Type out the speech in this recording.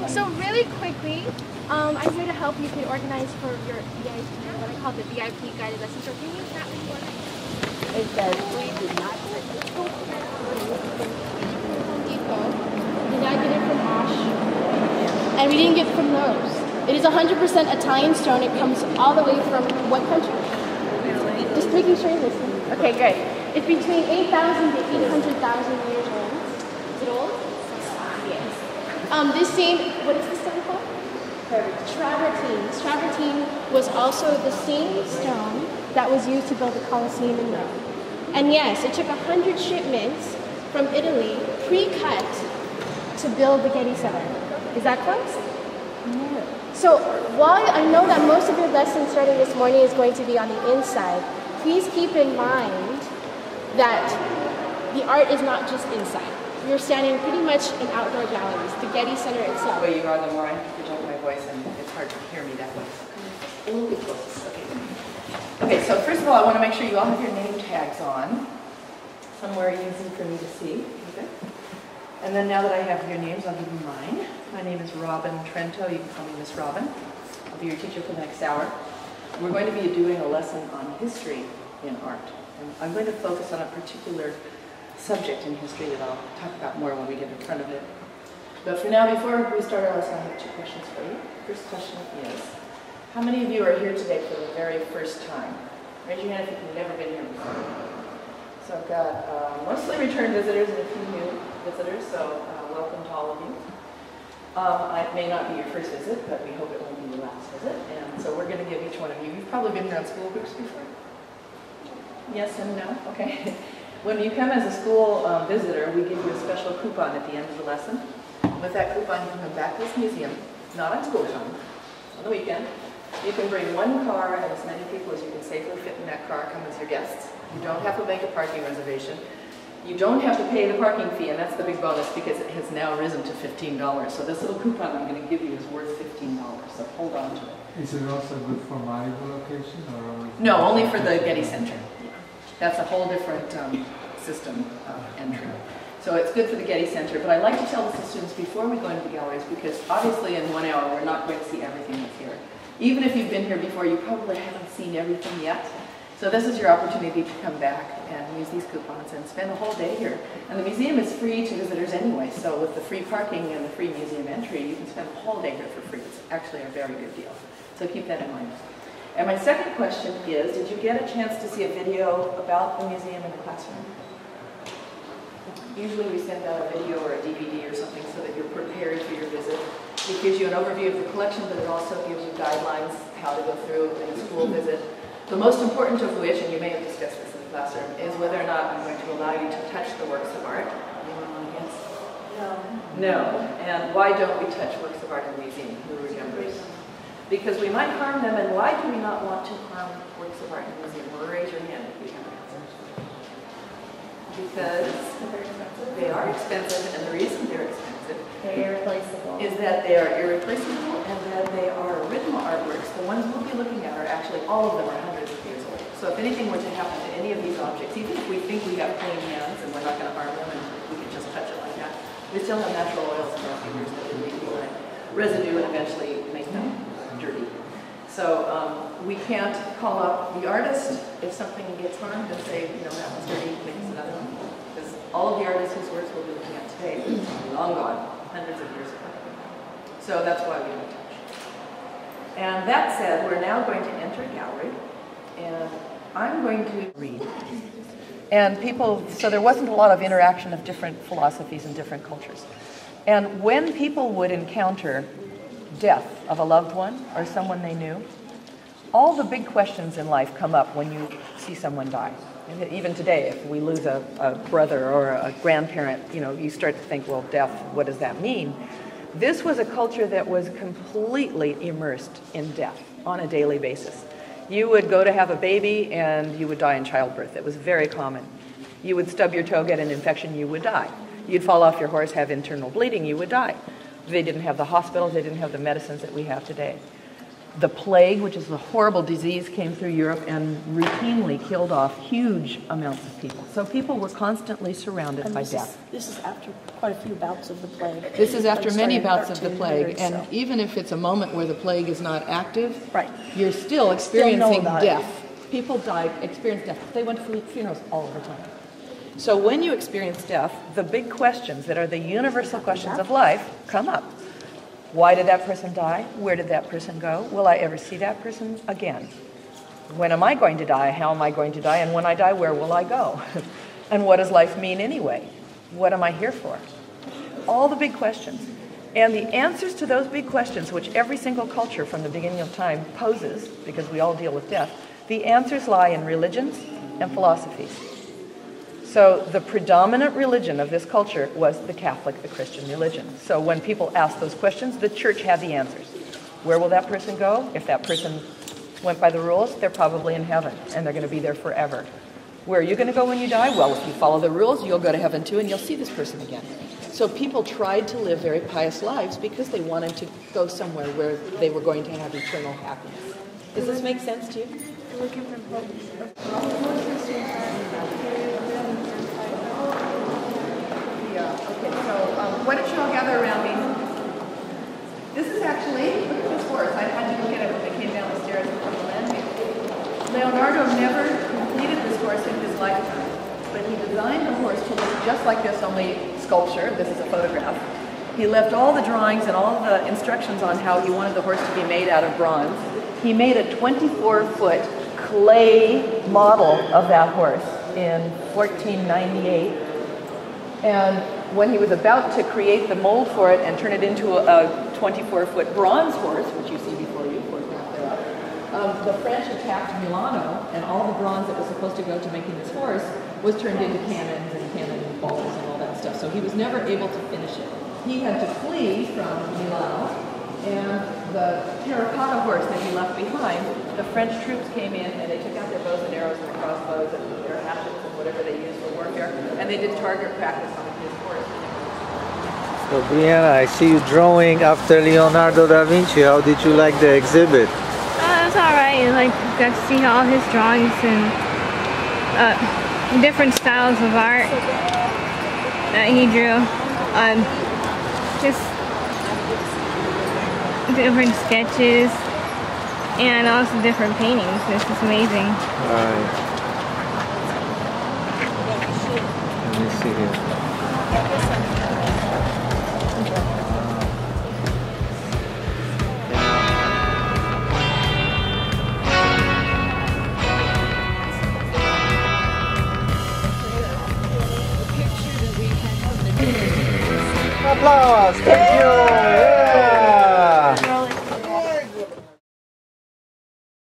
So really quickly, I'm here to help you can organize for your VIP, what I call the VIP guided lesson. So can you tap me what it says, we did not get this from Home Depot, did not get it from Osh, and we didn't get it from Lowe's. It is 100% Italian stone. It comes all the way from what country? Italy. Just making sure you're listening. Okay, great. It's between 8,000 to 800,000 years old. Is it old? Yes. This same, what is this stone called? Travertine. Travertine was also the same stone that was used to build the Colosseum in Rome. And yes, it took 100 shipments from Italy, pre-cut, to build the Getty Center. Is that close? No. So while I know that most of your lesson starting this morning is going to be on the inside, please keep in mind that the art is not just inside. You're standing pretty much in outdoor galleries, the Getty Center itself. The way you are, the more I have to project my voice, and it's hard to hear me that way. A little bit close. Okay, so first of all, I want to make sure you all have your name tags on, somewhere easy for me to see. Okay. And then now that I have your names, I'll give you mine. My name is Robin Trento. You can call me Miss Robin. I'll be your teacher for the next hour. We're going to be doing a lesson on history in art. And I'm going to focus on a particular subject in history that I'll talk about more when we get in front of it. But for now, before we start our lesson, I have two questions for you. First question is, how many of you are here today for the very first time? Raise your hand if you've never been here before. So I've got mostly return visitors and a few new visitors, so welcome to all of you. It may not be your first visit, but we hope it won't be your last visit. And so we're going to give each one of you, you've probably been around school groups before? Yes and no? Okay. When you come as a school visitor, we give you a special coupon at the end of the lesson. With that coupon, you can come back to this museum, not on school time, on the weekend. You can bring one car and as many people as you can safely fit in that car come as your guests. You don't have to make a parking reservation. You don't have to pay the parking fee, and that's the big bonus because it has now risen to $15. So this little coupon I'm going to give you is worth $15, so hold on to it. Is it also good for Malibu location? Or no, only for the Getty Center. That's a whole different system of entry. So it's good for the Getty Center, but I like to tell this to students before we go into the galleries because obviously in 1 hour we're not going to see everything that's here. Even if you've been here before, you probably haven't seen everything yet. So this is your opportunity to come back and use these coupons and spend a whole day here. And the museum is free to visitors anyway, so with the free parking and the free museum entry, you can spend a whole day here for free. It's actually a very good deal. So keep that in mind. And my second question is, did you get a chance to see a video about the museum in the classroom? Usually we send out a video or a DVD or something so that you're prepared for your visit. It gives you an overview of the collection, but it also gives you guidelines how to go through a school visit. The most important of which, and you may have discussed this in the classroom, is whether or not I'm going to allow you to touch the works of art. Anyone want to guess? No. No. And why don't we touch works of art in the museum? Who remembers? Because we might harm them, and why do we not want to harm works of art in the museum? Well, raise your hand if you have an answer. Because they are expensive, and the reason they're expensive is that they are irreplaceable and that they are original artworks. The ones we'll be looking at are actually, all of them are hundreds of years old. So if anything were to happen to any of these objects, even if we think we have clean hands and we're not going to harm them and we can just touch it like that, we still have natural oils in our fingers that can leave behind residue and eventually make them dirty. So we can't call up the artist if something gets harmed and say, you know, that one's dirty, make us another one. Because all of the artists whose works we'll be looking at today are long gone, hundreds of years ago. So that's why we don't touch. And that said, we're now going to enter a gallery, and I'm going to read. And people, so there wasn't a lot of interaction of different philosophies and different cultures. And when people would encounter death of a loved one or someone they knew, all the big questions in life come up when you see someone die. And even today, if we lose a brother or a grandparent, you know, you start to think, well, death, what does that mean? This was a culture that was completely immersed in death on a daily basis. You would go to have a baby and you would die in childbirth. It was very common. You would stub your toe, get an infection, you would die. You'd fall off your horse, have internal bleeding, you would die. They didn't have the hospitals, they didn't have the medicines that we have today. The plague, which is a horrible disease, came through Europe and routinely killed off huge amounts of people. So people were constantly surrounded by death. This is after quite a few bouts of the plague. This is after many bouts of the 1300s, plague, and so. even if it's a moment where the plague is not active, Right. you're still experiencing about it. death. People die, experience death. They went to funerals all the time. So when you experience death, the big questions that are the universal questions of life come up. Why did that person die? Where did that person go? Will I ever see that person again? When am I going to die? How am I going to die? And when I die, where will I go? And what does life mean anyway? What am I here for? All the big questions. And the answers to those big questions, which every single culture from the beginning of time poses, because we all deal with death, the answers lie in religions and philosophies. So the predominant religion of this culture was the Catholic, the Christian religion. So when people asked those questions, the church had the answers. Where will that person go? If that person went by the rules, they're probably in heaven, and they're going to be there forever. Where are you going to go when you die? Well, if you follow the rules, you'll go to heaven too, and you'll see this person again. So people tried to live very pious lives because they wanted to go somewhere where they were going to have eternal happiness. Does this make sense to you? Okay, so why don't you all gather around me? This is actually, look at this horse. I had to look at it when I came down the stairs from the landing. Leonardo never completed this horse in his lifetime, but he designed the horse to look just like this, only sculpture. This is a photograph. He left all the drawings and all the instructions on how he wanted the horse to be made out of bronze. He made a 24-foot clay model of that horse in 1498. And when he was about to create the mold for it and turn it into a 24-foot bronze horse, which you see before you, photograph thereof, the French attacked Milano, and all the bronze that was supposed to go to making this horse was turned into cannons and cannon balls and all that stuff. So he was never able to finish it. He had to flee from Milano, and the terracotta horse that he left behind, the French troops came in and they took out their bows and arrows and their crossbows and their hatchets and whatever they used for warfare, and they did target practice on his horse. So Brianna, I see you drawing after Leonardo da Vinci. How did you like the exhibit? It was alright. Like, got to see all his drawings and different styles of art that he drew. Just different sketches and also different paintings. This is amazing. Alright. Let me see here. Applause! Thank you!